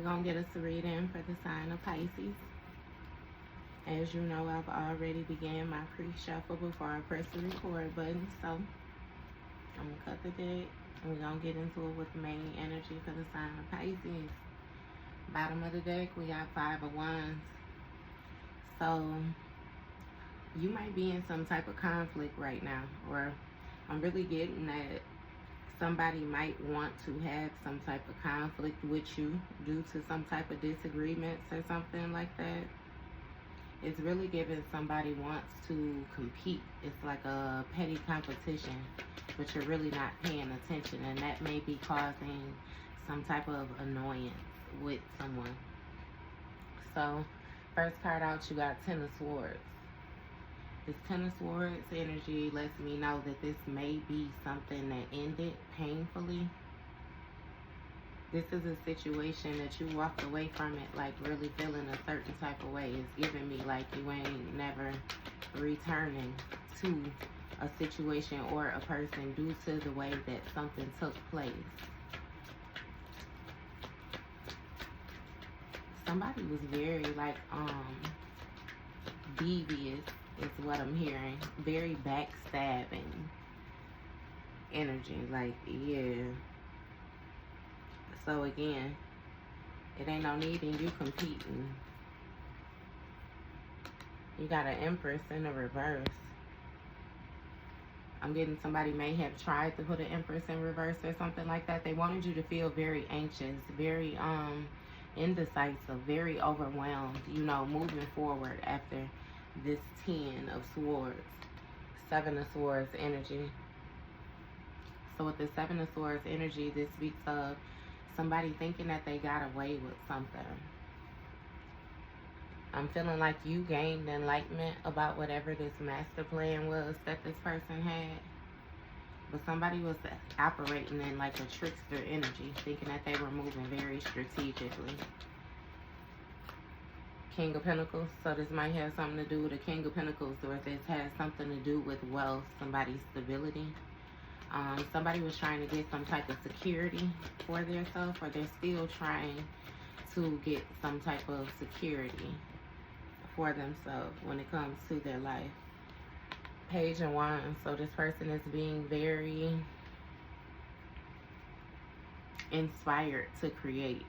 going to get us a reading for the sign of Pisces. As you know, I've already began my pre-shuffle before I press the record button. So I'm going to cut the deck and we're going to get into it with the main energy for the sign of Pisces. Bottom of the deck, we got 5 of Wands. So you might be in some type of conflict right now, or I'm really getting that somebody might want to have some type of conflict with you due to some type of disagreements or something like that. It's really giving somebody wants to compete. It's like a petty competition, but you're really not paying attention, and that may be causing some type of annoyance with someone. So first card out, you got Ten of Swords. This Ten of Swords energy lets me know that this may be something that ended painfully. This is a situation that you walked away from it, like really feeling a certain type of way. It's giving me like you ain't never returning to a situation or a person due to the way that something took place. Somebody was very like devious is what I'm hearing. Very backstabbing energy. Like, yeah. So again, it ain't no need in you competing. You got an Empress in the reverse. I'm getting somebody may have tried to put an Empress in reverse or something like that. They wanted you to feel very anxious, very indecisive, very overwhelmed, you know, moving forward after this 10 of Swords, 7 of Swords energy. So with the 7 of Swords energy, this speaks of somebody thinking that they got away with something. I'm feeling like you gained enlightenment about whatever this master plan was that this person had. But somebody was operating in like a trickster energy, thinking that they were moving very strategically. King of Pentacles. So this might have something to do with the King of Pentacles, or this has something to do with wealth, somebody's stability. Somebody was trying to get some type of security for themselves, or they're still trying to get some type of security for themselves when it comes to their life. Page of Wands. So this person is being very inspired to create.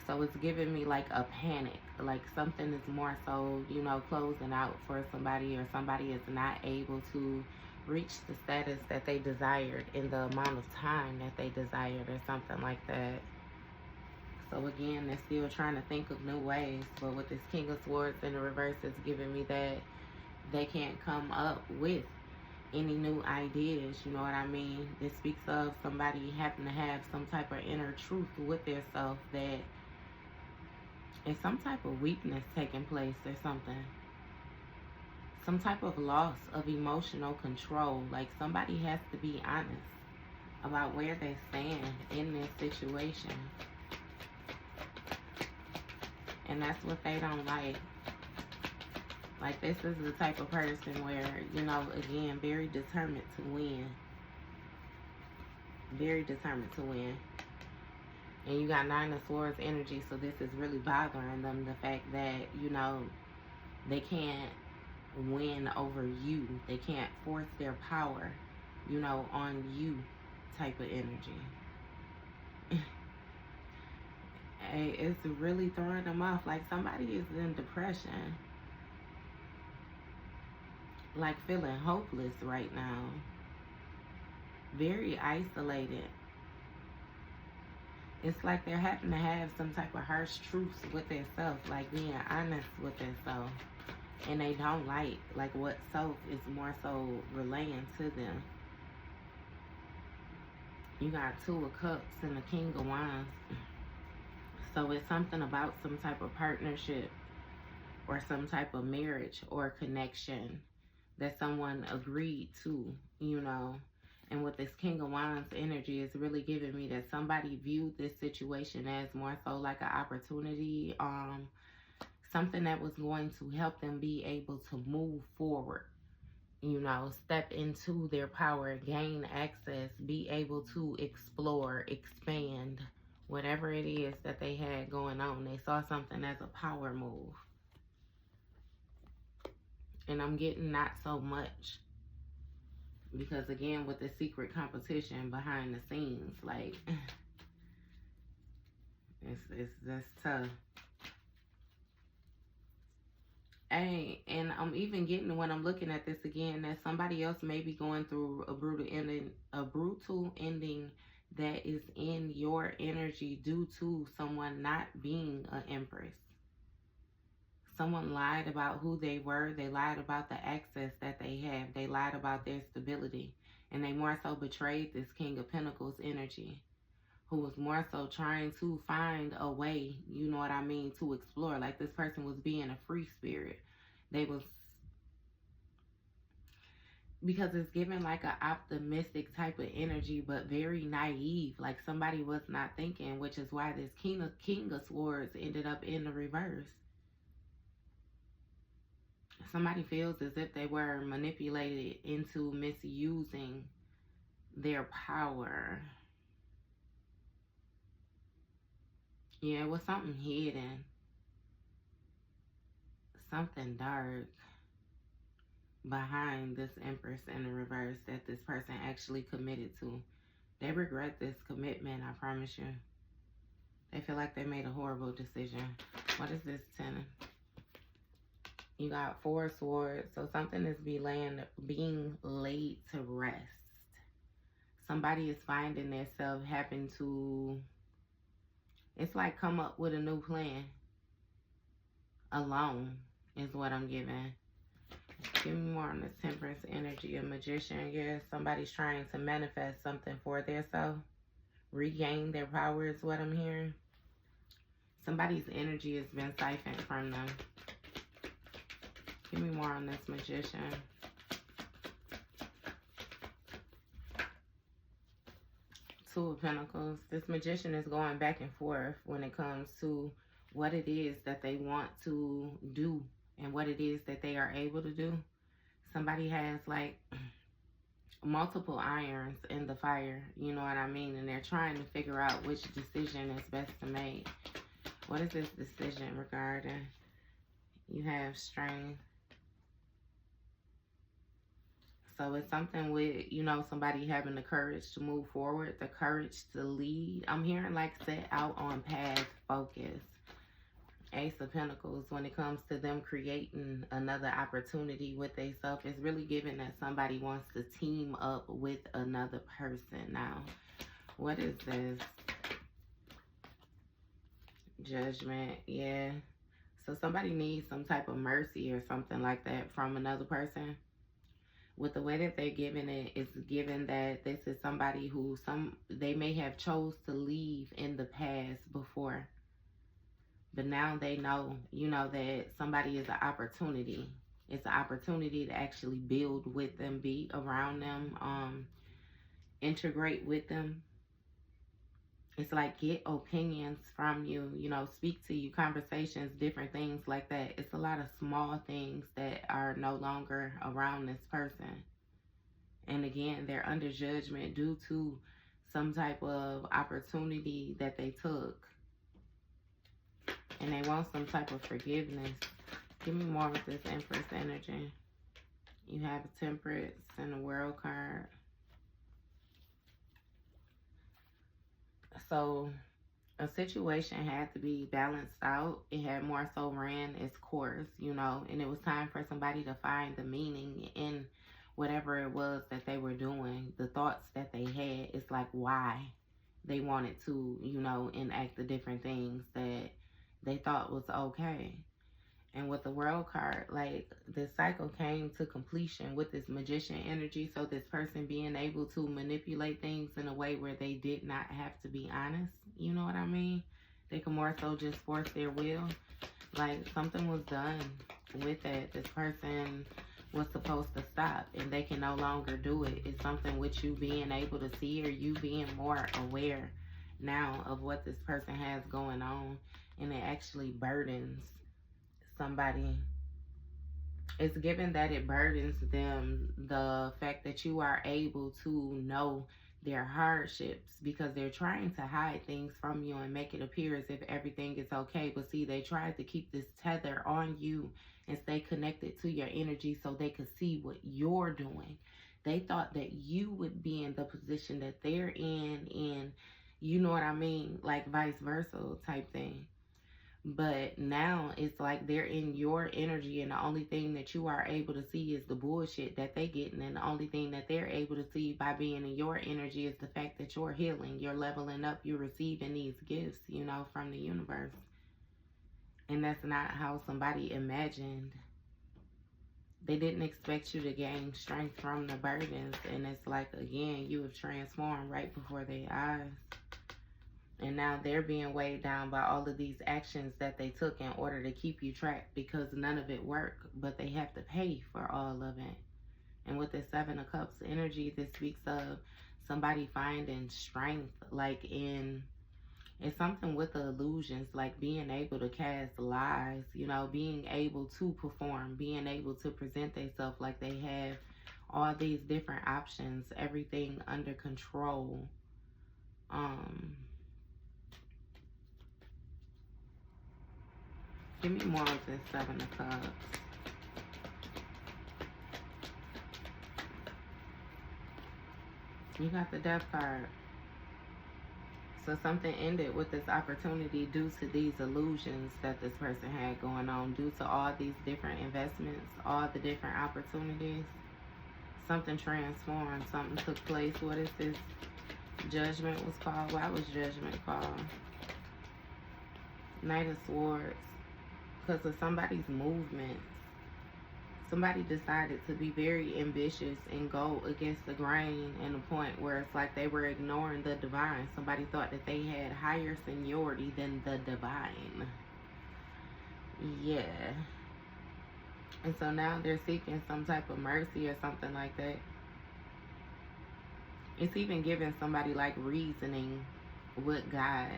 So it's giving me like a panic, like something is more so, you know, closing out for somebody, or somebody is not able to reach the status that they desired in the amount of time that they desired, or something like that. So again, they're still trying to think of new ways, but with this King of Swords in the reverse, it's giving me that they can't come up with any new ideas, you know what I mean? This speaks of somebody having to have some type of inner truth with their self, that is some type of weakness taking place or something. Some type of loss of emotional control. Like somebody has to be honest about where they stand in this situation. And that's what they don't like. Like this is the type of person where, you know, again, very determined to win. Very determined to win. And you got 9 of Swords energy, so this is really bothering them. The fact that, you know, they can't win over you. They can't force their power, you know, on you type of energy. It's really throwing them off. Like somebody is in depression. Like feeling hopeless right now. Very isolated. It's like they're having to have some type of harsh truths with themselves, like being honest with themselves. And they don't like what self is more so relaying to them. You got 2 of Cups and the King of Wands. So it's something about some type of partnership or some type of marriage or connection that someone agreed to, you know. And with this King of Wands energy, it's really giving me that somebody viewed this situation as more so like an opportunity, something that was going to help them be able to move forward, you know, step into their power, gain access, be able to explore, expand Whatever it is that they had going on, they saw something as a power move. And I'm getting not so much. Because again, with the secret competition behind the scenes, like, that's tough. Hey, and I'm even getting, when I'm looking at this again, that somebody else may be going through a brutal ending that is in your energy due to someone not being an empress. Someone lied about who they were. They lied about the access that they have. They lied about their stability. And they more so betrayed this King of Pentacles energy, who was more so trying to find a way, you know what I mean, to explore. Like, this person was being a free spirit. They was, because it's given like an optimistic type of energy, but very naive. Like, somebody was not thinking, which is why this King of Swords ended up in the reverse. Somebody feels as if they were manipulated into misusing their power. Yeah, it was something hidden. Something dark behind this Empress in the reverse that this person actually committed to. They regret this commitment, I promise you. They feel like they made a horrible decision. What is this 10? You got 4 swords. So something is being laid to rest. Somebody is finding themselves having to, it's like, come up with a new plan. Alone is what I'm giving. Give me more on this Temperance energy. A Magician. Yes, somebody's trying to manifest something for themselves. Regain their power is what I'm hearing. Somebody's energy has been siphoned from them. Give me more on this Magician. Two of Pentacles. This Magician is going back and forth when it comes to what it is that they want to do and what it is that they are able to do. Somebody has like multiple irons in the fire, you know what I mean? And they're trying to figure out which decision is best to make. What is this decision regarding? You have strength. So it's something with, you know, somebody having the courage to move forward, the courage to lead. I'm hearing like set out on path, focus. Ace of Pentacles, when it comes to them creating another opportunity with themselves, it's really giving that somebody wants to team up with another person. Now, what is this? Judgment, yeah. So somebody needs some type of mercy or something like that from another person. With the way that they're giving it, it's given that this is somebody who they may have chose to leave in the past before. But now they know, you know, that somebody is an opportunity. It's an opportunity to actually build with them, be around them, integrate with them. It's like get opinions from you, you know, speak to you, conversations, different things like that. It's a lot of small things that are no longer around this person. And again, they're under judgment due to some type of opportunity that they took. And they want some type of forgiveness. Give me more with this Empress energy. You have Temperance and the World card. So a situation had to be balanced out. It had more so ran its course, you know, and it was time for somebody to find the meaning in whatever it was that they were doing. The thoughts that they had, it's like why they wanted to, you know, enact the different things that they thought was okay. And with the World card, like, this cycle came to completion with this Magician energy. So this person being able to manipulate things in a way where they did not have to be honest. You know what I mean? They could more so just force their will. Like, something was done with that. This person was supposed to stop and they can no longer do it. It's something with you being able to see, or you being more aware now of what this person has going on. And it actually burdens somebody. It's given that it burdens them, the fact that you are able to know their hardships, because they're trying to hide things from you and make it appear as if everything is okay. But see, they tried to keep this tether on you and stay connected to your energy so they could see what you're doing. They thought that you would be in the position that they're in, and you know what I mean, like vice versa type thing. But now it's like they're in your energy, and the only thing that you are able to see is the bullshit that they getting, and the only thing that they're able to see by being in your energy is the fact that you're healing, you're leveling up, you're receiving these gifts, you know, from the universe. And that's not how somebody imagined. They didn't expect you to gain strength from the burdens, and it's like, again, you have transformed right before their eyes. And now they're being weighed down by all of these actions that they took in order to keep you trapped, because none of it worked, but they have to pay for all of it. And with the Seven of Cups energy, this speaks of somebody finding strength, like it's something with the illusions, like being able to cast lies, you know, being able to perform, being able to present themselves like they have all these different options, everything under control. Give me more of this Seven of Cups. You got the Death card. So something ended with this opportunity due to these illusions that this person had going on, due to all these different investments, all the different opportunities. Something transformed, something took place. What is this? Judgment was called. Why was Judgment called? Knight of Swords. Because of somebody's movements. Somebody decided to be very ambitious and go against the grain, in a point where it's like they were ignoring the divine. Somebody thought that they had higher seniority than the divine. Yeah. And so now they're seeking some type of mercy or something like that. It's even giving somebody like reasoning with God.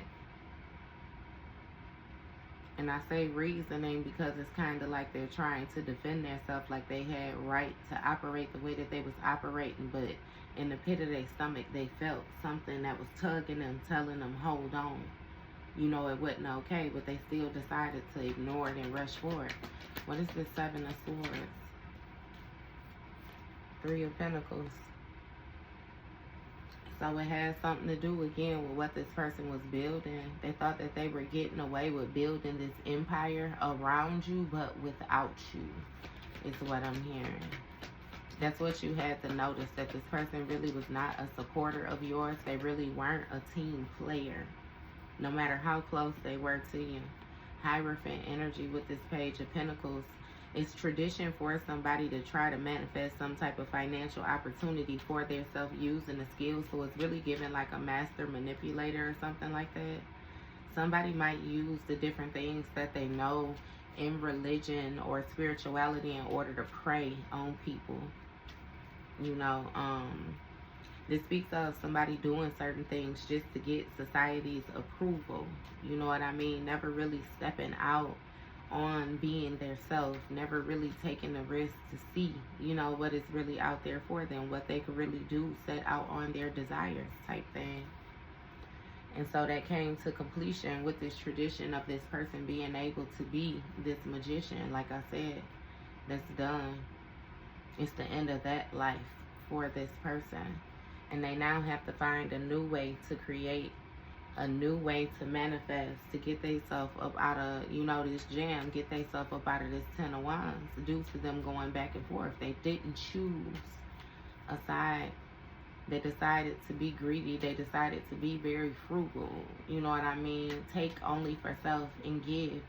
And I say reasoning because it's kind of like they're trying to defend themselves, like they had right to operate the way that they was operating, but in the pit of their stomach they felt something that was tugging them, telling them hold on. You know, it wasn't okay, but they still decided to ignore it and rush forward. What is this Seven of Swords? Three of Pentacles. So it has something to do, again, with what this person was building. They thought that they were getting away with building this empire around you, but without you, is what I'm hearing. That's what you had to notice, that this person really was not a supporter of yours. They really weren't a team player, no matter how close they were to you. Hierophant energy with this Page of Pentacles. It's tradition for somebody to try to manifest some type of financial opportunity for their self-use and the skills. So it's really giving like a master manipulator or something like that. Somebody might use the different things that they know in religion or spirituality in order to prey on people. You know, this speaks of somebody doing certain things just to get society's approval. You know what I mean? Never really stepping out on being their self, never really taking the risk to see, you know, what is really out there for them, what they could really do, set out on their desires type thing. And so that came to completion with this tradition of this person being able to be this magician. Like I said, that's done. It's the end of that life for this person. And they now have to find a new way to create, a new way to manifest, to get themselves up out of, you know, this jam, get themselves up out of this Ten of Wands, due to them going back and forth. They didn't choose a side. They decided to be greedy. They decided to be very frugal. You know what I mean? Take only for self and give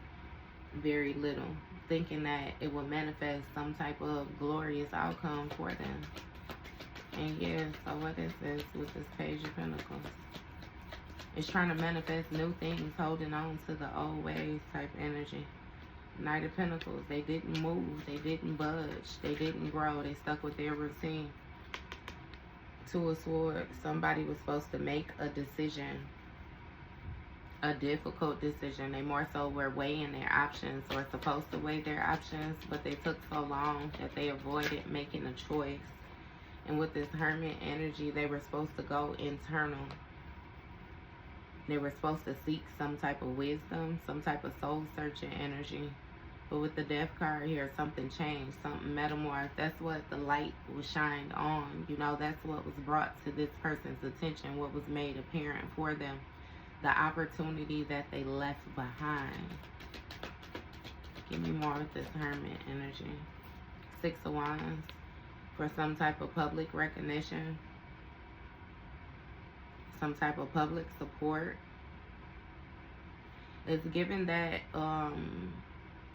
very little, thinking that it will manifest some type of glorious outcome for them. And yeah, so what is this with this Page of Pentacles? It's trying to manifest new things, holding on to the old ways type energy. Knight of Pentacles, they didn't move, they didn't budge, they didn't grow, they stuck with their routine. Two of Swords, somebody was supposed to make a decision, a difficult decision. They more so were weighing their options, or supposed to weigh their options, but they took so long that they avoided making a choice. And with this Hermit energy, they were supposed to go internal. They were supposed to seek some type of wisdom, some type of soul-searching energy. But with the Death card here, something changed, something metamorphed. That's what the light was shined on. You know, that's what was brought to this person's attention, what was made apparent for them. The opportunity that they left behind. Give me more with this Hermit energy. 6 of Wands for some type of public recognition. Some type of public support. It's given that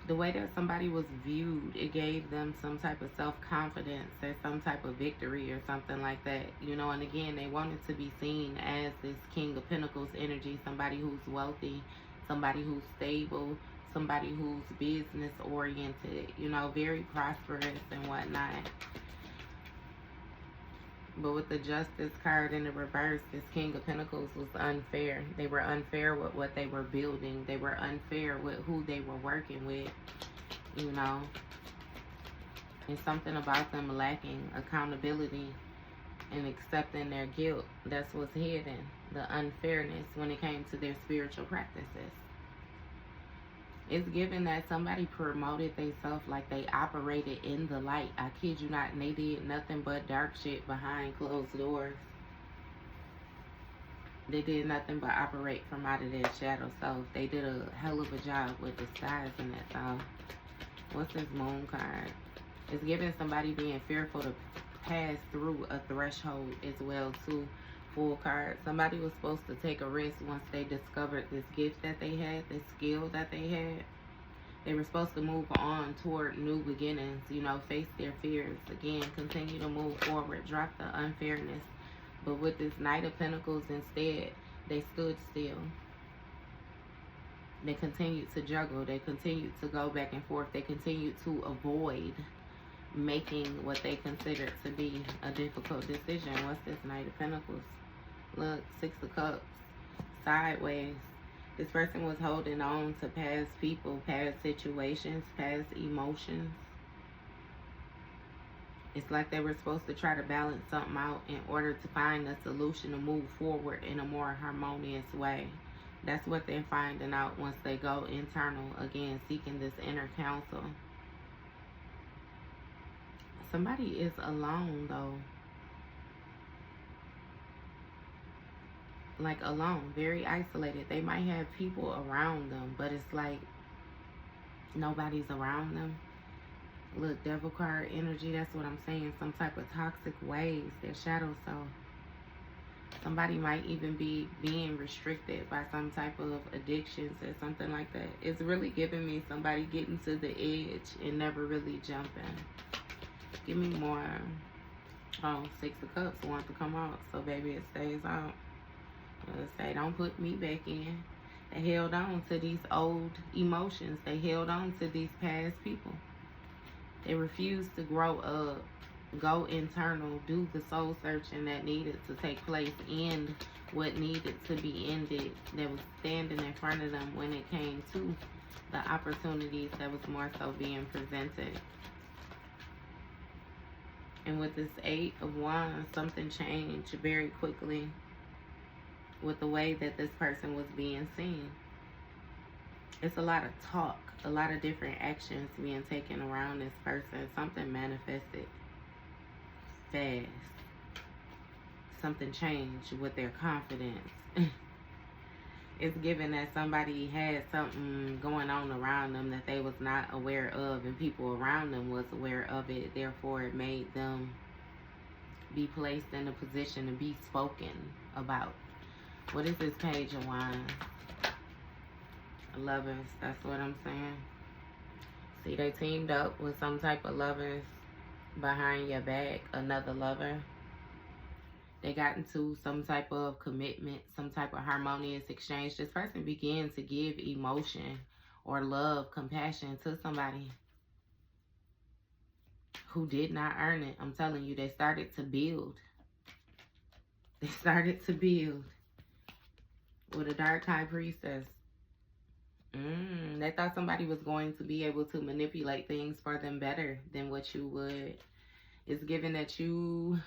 the way that somebody was viewed, it gave them some type of self-confidence or some type of victory or something like that, you know. And again, they wanted to be seen as this King of Pentacles energy, somebody who's wealthy, somebody who's stable, somebody who's business oriented, you know, very prosperous and whatnot. But with the Justice card in the reverse, this King of Pentacles was unfair. They were unfair with what they were building. They were unfair with who they were working with, you know. And something about them lacking accountability and accepting their guilt. That's what's hidden. The unfairness when it came to their spiritual practices. It's given that somebody promoted themselves like they operated in the light. I kid you not, and they did nothing but dark shit behind closed doors. They did nothing but operate from out of their shadow. So they did a hell of a job with disguising it. So what's this Moon card? It's giving somebody being fearful to pass through a threshold as well too. Full card. Somebody was supposed to take a risk once they discovered this gift that they had, this skill that they had. They were supposed to move on toward new beginnings, you know, face their fears. Again, continue to move forward, drop the unfairness. But with this Knight of Pentacles instead, they stood still. They continued to juggle. They continued to go back and forth. They continued to avoid making what they considered to be a difficult decision. What's this Knight of Pentacles? Look, 6 of Cups, sideways. This person was holding on to past people, past situations, past emotions. It's like they were supposed to try to balance something out in order to find a solution to move forward in a more harmonious way. That's what they're finding out once they go internal, again, seeking this inner counsel. Somebody is alone, though. Like alone, very isolated. They might have people around them, but it's like nobody's around them. Look, Devil card energy, that's what I'm saying. Some type of toxic waves, their shadow self. Somebody might even be being restricted by some type of addictions or something like that. It's really giving me somebody getting to the edge and never really jumping. Give me more. Oh, 6 of Cups want to come out, so baby, it stays out. Let's say, don't put me back in. They held on to these old emotions. They held on to these past people. They refused to grow up, go internal, do the soul searching that needed to take place, end what needed to be ended, that was standing in front of them when it came to the opportunities that was more so being presented. And with this 8 of Wands, something changed very quickly with the way that this person was being seen. It's a lot of talk, a lot of different actions being taken around this person. Something manifested fast. Something changed with their confidence. It's given that somebody had something going on around them that they was not aware of, and people around them was aware of it. Therefore, it made them be placed in a position to be spoken about. What is this Page of Wands? Lovers, that's what I'm saying. See, they teamed up with some type of lovers behind your back, another lover. They got into some type of commitment, some type of harmonious exchange. This person began to give emotion or love, compassion to somebody who did not earn it. I'm telling you, they started to build. They started to build. With a Dark High Priestess. They thought somebody was going to be able to manipulate things for them better than what you would. It's given that you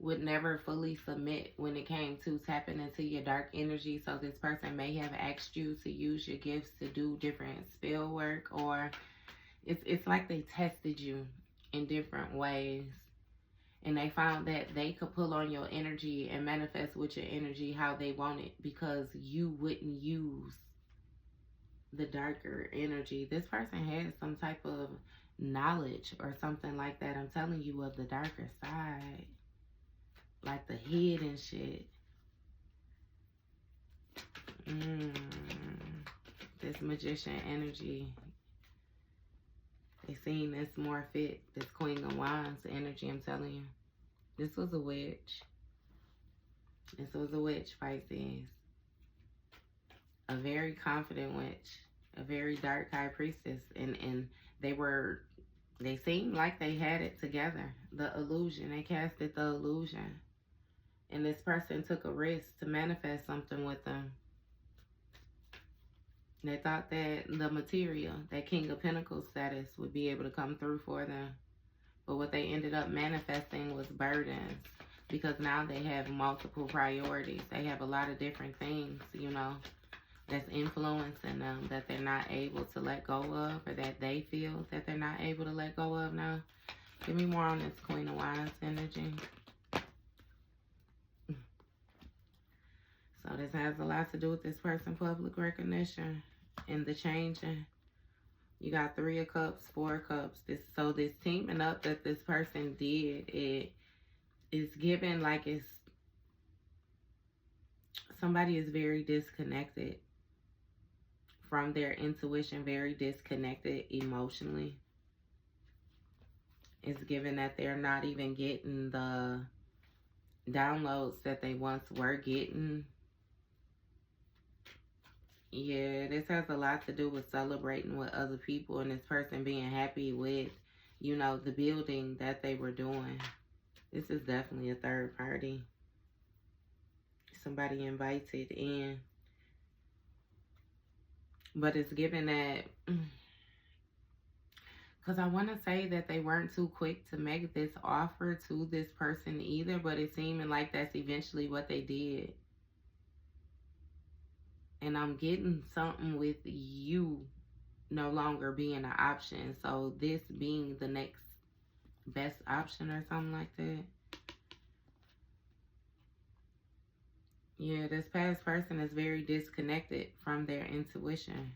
would never fully submit when it came to tapping into your dark energy. So this person may have asked you to use your gifts to do different spell work, or it's like they tested you in different ways. And they found that they could pull on your energy and manifest with your energy how they want it, because you wouldn't use the darker energy. This person has some type of knowledge or something like that. I'm telling you, of the darker side. Like the hidden shit. This magician energy. They seen this more fit. This Queen of Wands energy, I'm telling you. This was a witch. This was a witch, Pisces. A very confident witch. A very dark high priestess. And they seemed like they had it together. The illusion. They casted the illusion. And this person took a risk to manifest something with them. They thought that the material, that King of Pentacles status, would be able to come through for them. But what they ended up manifesting was burdens. Because now they have multiple priorities. They have a lot of different things, you know, that's influencing them that they're not able to let go of, or that they feel that they're not able to let go of now. Give me more on this Queen of Wands energy. So this has a lot to do with this person's public recognition and the changing. You got 3 of Cups, 4 of Cups. This teaming up that this person did, it is given like it's somebody is very disconnected from their intuition, very disconnected emotionally. It's given that they're not even getting the downloads that they once were getting. Yeah, this has a lot to do with celebrating with other people and this person being happy with, you know, the building that they were doing. This is definitely a third party. Somebody invited in. But it's given that, because I want to say that they weren't too quick to make this offer to this person either, but it's seeming like that's eventually what they did. And I'm getting something with you no longer being an option. So this being the next best option or something like that. Yeah, this past person is very disconnected from their intuition.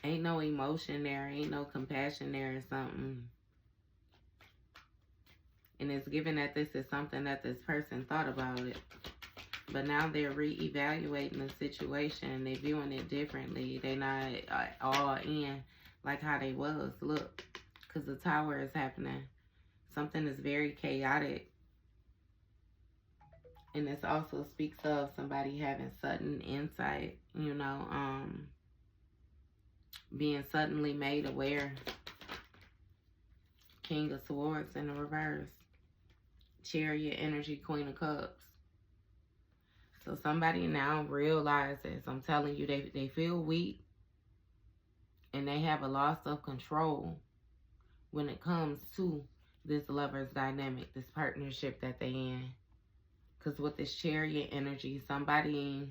Ain't no emotion there. Ain't no compassion there or something. And it's given that this is something that this person thought about it. But now they're re-evaluating the situation. They're viewing it differently. They're not all in like how they was. Look, because the Tower is happening. Something is very chaotic. And this also speaks of somebody having sudden insight, you know, being suddenly made aware. King of Swords in the reverse. Chariot energy, Queen of Cups. So somebody now realizes, I'm telling you, they feel weak. And they have a loss of control when it comes to this lover's dynamic, this partnership that they in. Because with this Chariot energy, somebody,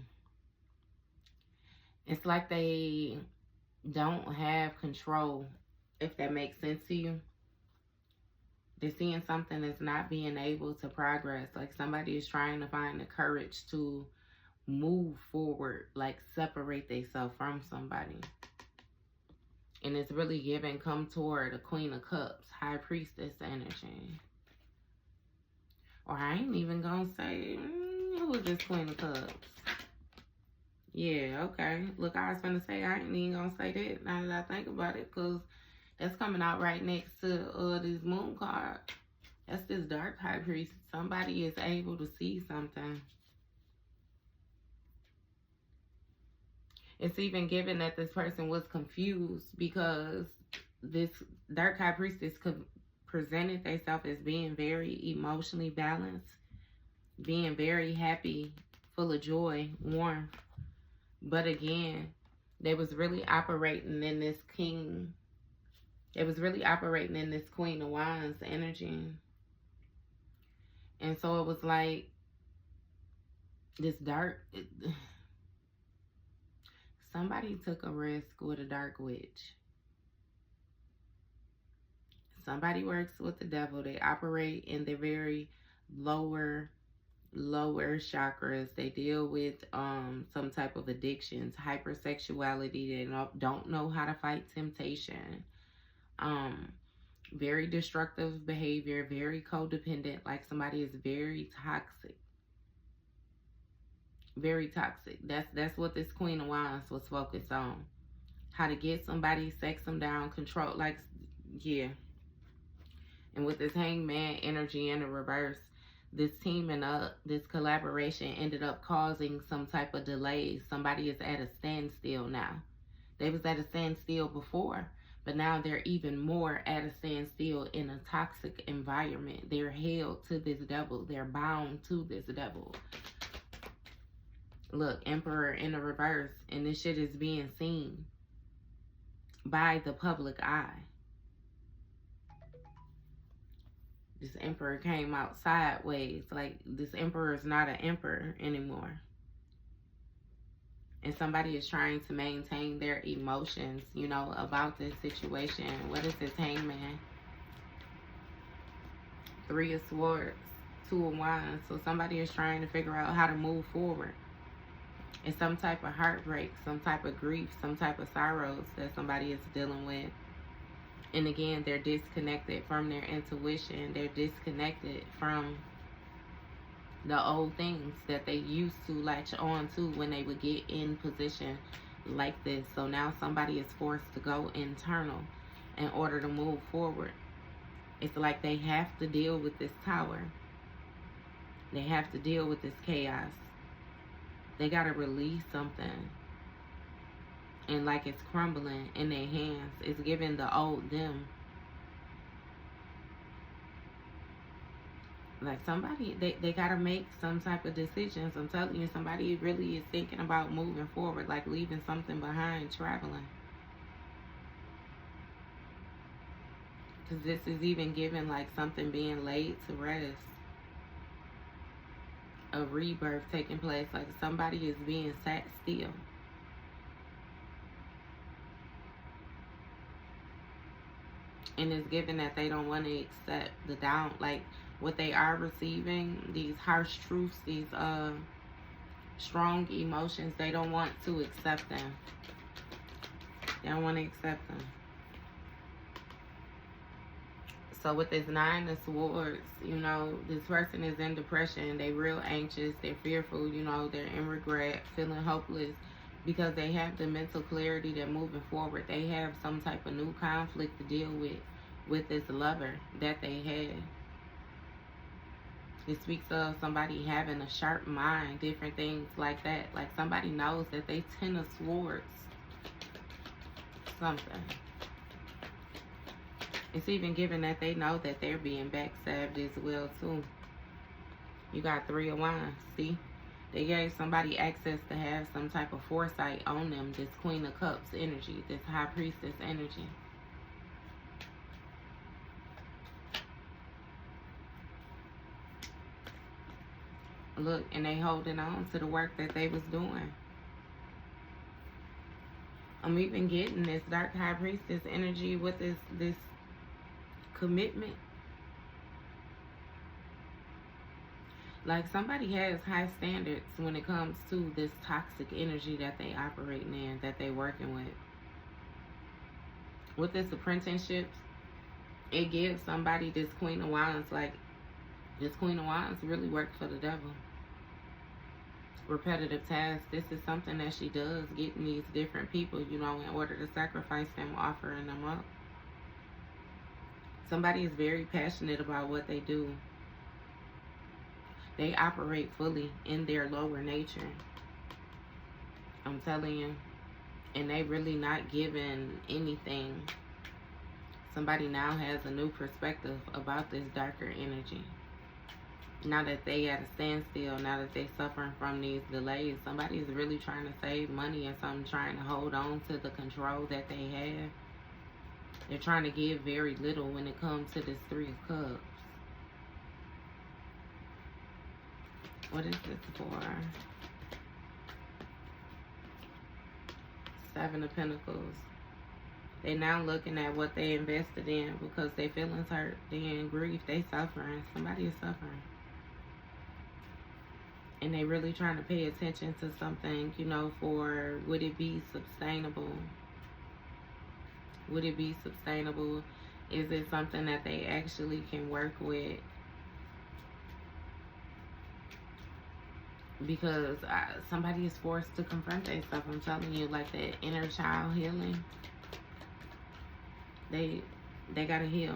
it's like they don't have control, if that makes sense to you. They're seeing something that's not being able to progress. Like somebody is trying to find the courage to move forward, like separate themselves from somebody. And it's really giving, come toward a Queen of Cups, High Priestess energy. Or I ain't even gonna say, who is this Queen of Cups? Yeah, okay. Look, I was gonna say, I ain't even gonna say that now that I think about it, because that's coming out right next to this Moon card. That's this Dark High Priest. Somebody is able to see something. It's even given that this person was confused because this Dark High Priestess presented themselves as being very emotionally balanced, being very happy, full of joy, warmth. But again, they was really operating in this King It was really operating in this Queen of Wands energy. And so it was like this dark... somebody took a risk with a dark witch. Somebody works with the devil. They operate in the very lower chakras. They deal with some type of addictions, hypersexuality. They don't know how to fight temptation. Very destructive behavior, very codependent. Like somebody is very toxic. Very toxic. That's what this Queen of Wands was focused on. How to get somebody, sex them down, control. Like, yeah. And with this Hangman energy in the reverse, this teaming up, this collaboration ended up causing some type of delay. Somebody is at a standstill now. They was at a standstill before, but now they're even more at a standstill in a toxic environment. They're held to this devil. They're bound to this devil. Look, Emperor in the reverse, and this shit is being seen by the public eye. This Emperor came out sideways. Like, this Emperor is not an Emperor anymore. And somebody is trying to maintain their emotions, you know, about this situation. What is this Hangman? 3 of Swords, 2 of Wands. So somebody is trying to figure out how to move forward. It's some type of heartbreak, some type of grief, some type of sorrows that somebody is dealing with. And again, they're disconnected from their intuition. They're disconnected from the old things that they used to latch on to when they would get in position like this. So now somebody is forced to go internal in order to move forward. It's like they have to deal with this tower. They have to deal with this chaos. They got to release something. And like it's crumbling in their hands. It's giving the old them. Like somebody, they got to make some type of decisions. I'm telling you, somebody really is thinking about moving forward. Like leaving something behind, traveling. Because this is even giving like something being laid to rest. A rebirth taking place. Like somebody is being sat still. And it's given that they don't want to accept the down, like what they are receiving, these harsh truths, these strong emotions. They don't want to accept them. They don't want to accept them. So with this 9 of Swords, you know, this person is in depression. They're real anxious. They're fearful. You know, they're in regret, feeling hopeless. Because they have the mental clarity that moving forward, they have some type of new conflict to deal with this lover that they had. It speaks of somebody having a sharp mind, different things like that. Like somebody knows that they 10 of Swords. Something. It's even given that they know that they're being backstabbed as well too. You got 3 of Wands, see? They gave somebody access to have some type of foresight on them. This Queen of Cups energy. This High Priestess energy. Look, and they holding on to the work that they was doing. I'm even getting this Dark High Priestess energy with this commitment. Like somebody has high standards when it comes to this toxic energy that they operating in, that they working with. With this apprenticeships, it gives somebody this Queen of Wands, like this Queen of Wands really works for the devil. Repetitive tasks. This is something that she does, getting these different people, you know, in order to sacrifice them, offering them up. Somebody is very passionate about what they do. They operate fully in their lower nature. I'm telling you. And they really not giving anything. Somebody now has a new perspective about this darker energy. Now that they at a standstill, now that they suffering from these delays, somebody is really trying to save money or something, trying to hold on to the control that they have. They're trying to give very little when it comes to this Three of Cups. What is this for? Seven of Pentacles. They now looking at what they invested in because their feelings hurt. They in grief. They suffering. Somebody is suffering. And they really trying to pay attention to something, you know, for would it be sustainable? Would it be sustainable? Is it something that they actually can work with? Because somebody is forced to confront themselves. I'm telling you, like that inner child healing. They gotta heal.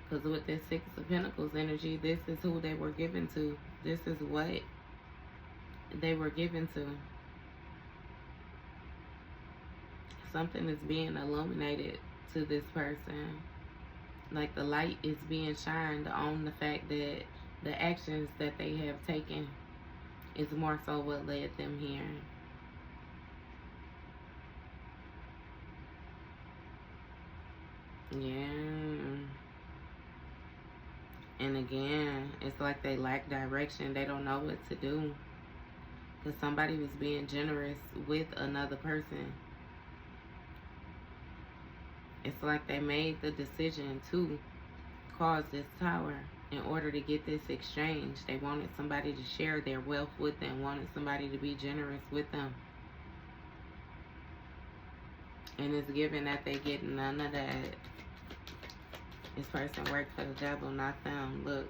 Because with this Six of Pentacles energy, this is who they were given to. This is what they were given to. Something is being illuminated to this person. Like the light is being shined on the fact that the actions that they have taken is more so what led them here. Yeah. And again, it's like they lack direction. They don't know what to do. Because somebody was being generous with another person. It's like they made the decision to cause this tower in order to get this exchange. They wanted somebody to share their wealth with them. Wanted somebody to be generous with them. And it's given that they get none of that. This person worked for the devil, not them. Look,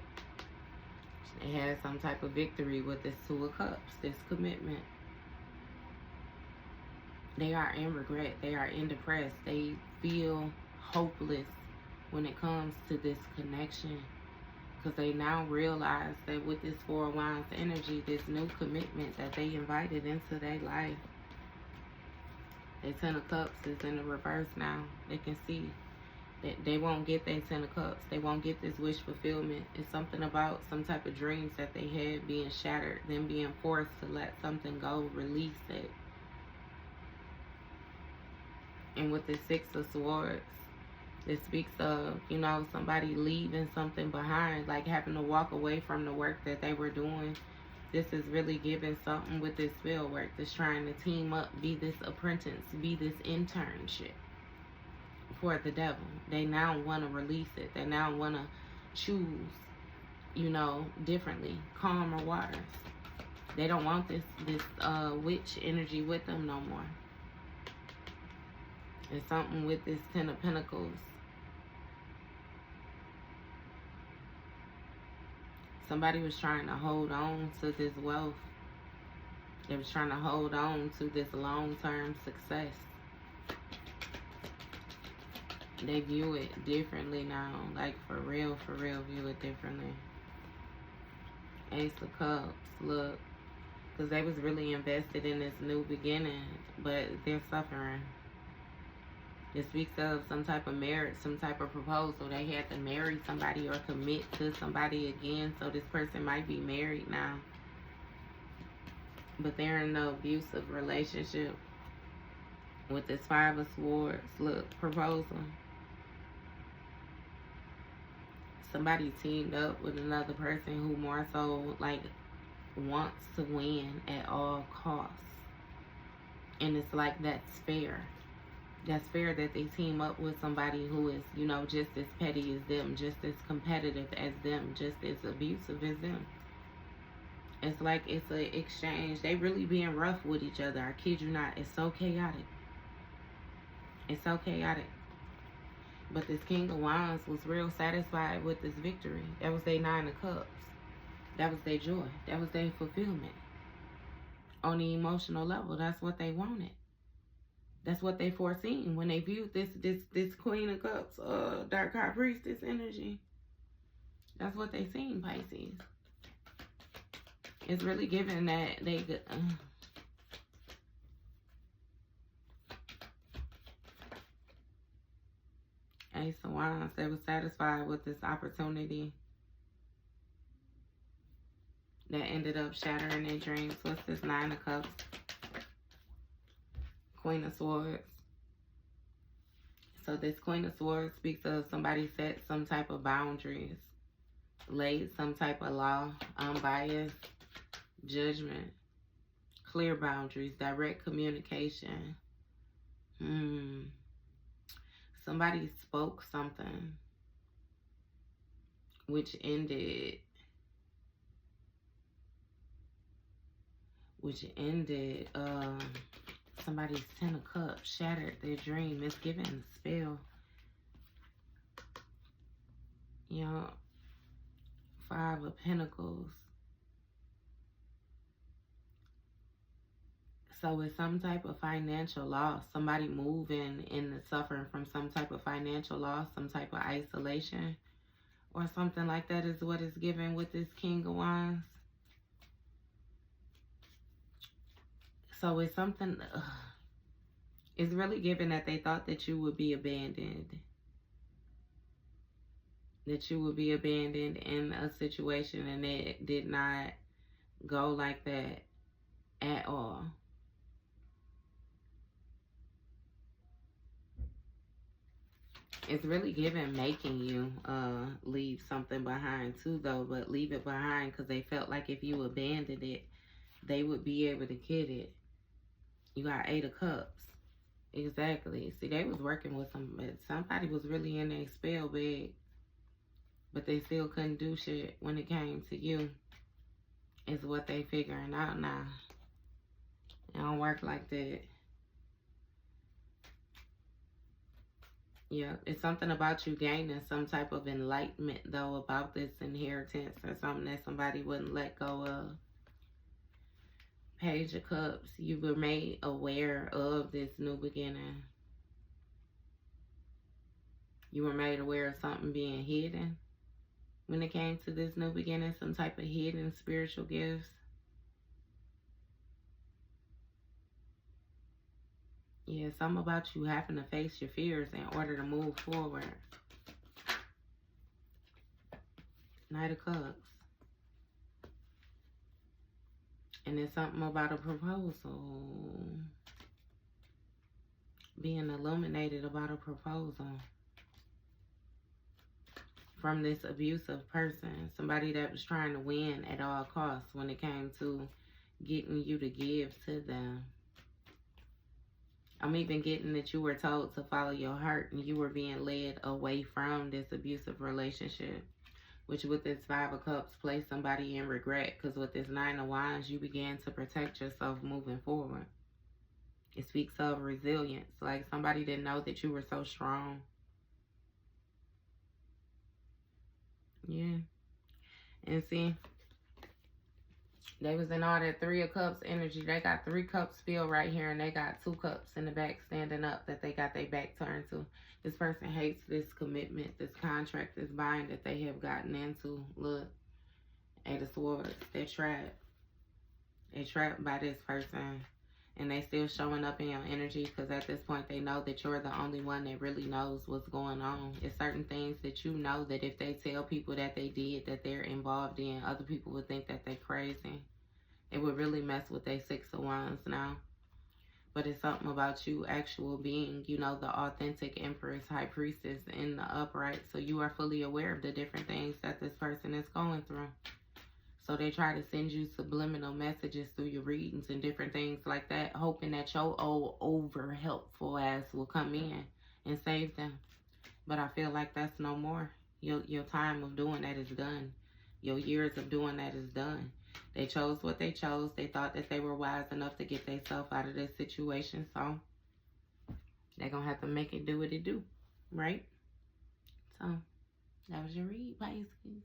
they had some type of victory with this Two of Cups, this commitment. They are in regret. They are in depressed. They feel hopeless when it comes to this connection. Because they now realize that with this Four of Wands energy, this new commitment that they invited into their life. The Ten of Cups is in the reverse now. They can see that they won't get their Ten of Cups. They won't get this wish fulfillment. It's something about some type of dreams that they had being shattered, them being forced to let something go, release it. And with the Six of Swords, it speaks of, you know, somebody leaving something behind, like having to walk away from the work that they were doing. This is really giving something with this field work that's trying to team up, be this apprentice, be this internship for the devil. They now want to release it. They now want to choose, you know, differently, calmer waters. They don't want this witch energy with them no more. It's something with this Ten of Pentacles. Somebody was trying to hold on to this wealth. They was trying to hold on to this long-term success. They view it differently now. Like, for real, view it differently. Ace of Cups, look. Because they was really invested in this new beginning, but they're suffering. It speaks of some type of marriage, some type of proposal. They had to marry somebody or commit to somebody again. So this person might be married now. But they're in an abusive relationship. With this Five of Swords, look, proposal. Somebody teamed up with another person who more so, like, wants to win at all costs. And it's like that's fair. That's fair that they team up with somebody who is, you know, just as petty as them, just as competitive as them, just as abusive as them. It's like it's an exchange. They really being rough with each other. I kid you not. It's so chaotic. It's so chaotic. But this King of Wands was real satisfied with this victory. That was their Nine of Cups. That was their joy. That was their fulfillment. On the emotional level, that's what they wanted. That's what they foreseen when they viewed this Queen of Cups, Dark High Priestess energy. That's what they seen, Pisces. It's really given that they could... Ace of Wands, they were satisfied with this opportunity that ended up shattering their dreams. What's this Nine of Cups? Queen of Swords. So this Queen of Swords speaks of somebody set some type of boundaries, laid some type of law, unbiased judgment, clear boundaries, direct communication. Somebody spoke something which ended somebody's 10 of Cups, shattered their dream, misgiven, spell. You know, 5 of Pentacles. So it's some type of financial loss. Somebody moving and suffering from some type of financial loss, some type of isolation, or something like that is what is given with this King of Wands. So it's something, it's really given that they thought that you would be abandoned. That you would be abandoned in a situation, and it did not go like that at all. It's really given making you leave something behind too, though, but leave it behind because they felt like if you abandoned it, they would be able to get it. You got 8 of Cups. Exactly. See, they was working with somebody was really in their spell bag, but they still couldn't do shit when it came to you, is what they figuring out now. It don't work like that. Yeah, it's something about you gaining some type of enlightenment, though, about this inheritance or something that somebody wouldn't let go of. Page of Cups, you were made aware of this new beginning. You were made aware of something being hidden when it came to this new beginning, some type of hidden spiritual gifts. Yeah, something about you having to face your fears in order to move forward. Knight of Cups. And it's something about a proposal. Being illuminated about a proposal from this abusive person. Somebody that was trying to win at all costs when it came to getting you to give to them. I'm even getting that you were told to follow your heart and you were being led away from this abusive relationship. Which with this 5 of Cups placed somebody in regret, because with this 9 of Wands, you began to protect yourself moving forward. It speaks of resilience. Like somebody didn't know that you were so strong. Yeah. And see, they was in all that 3 of Cups energy. They got 3 cups filled right here, and they got 2 cups in the back standing up that they got their back turned to. This person hates this commitment, this contract, this bind that they have gotten into. Look, 8 of Swords. They're trapped. They're trapped by this person, and they still showing up in your energy because at this point they know that you're the only one that really knows what's going on. It's certain things that you know that if they tell people that they did, that they're involved in, other people would think that they're crazy. It would really mess with their 6 of Wands now. But it's something about you actual being, you know, the authentic Empress, High Priestess in the upright. So you are fully aware of the different things that this person is going through. So they try to send you subliminal messages through your readings and different things like that, hoping that your old over helpful ass will come in and save them. But I feel like that's no more. Your time of doing that is done. Your years of doing that is done. They chose what they chose. They thought that they were wise enough to get themselves out of this situation. So they're going to have to make it do what it do. Right? So that was your read, Pisces.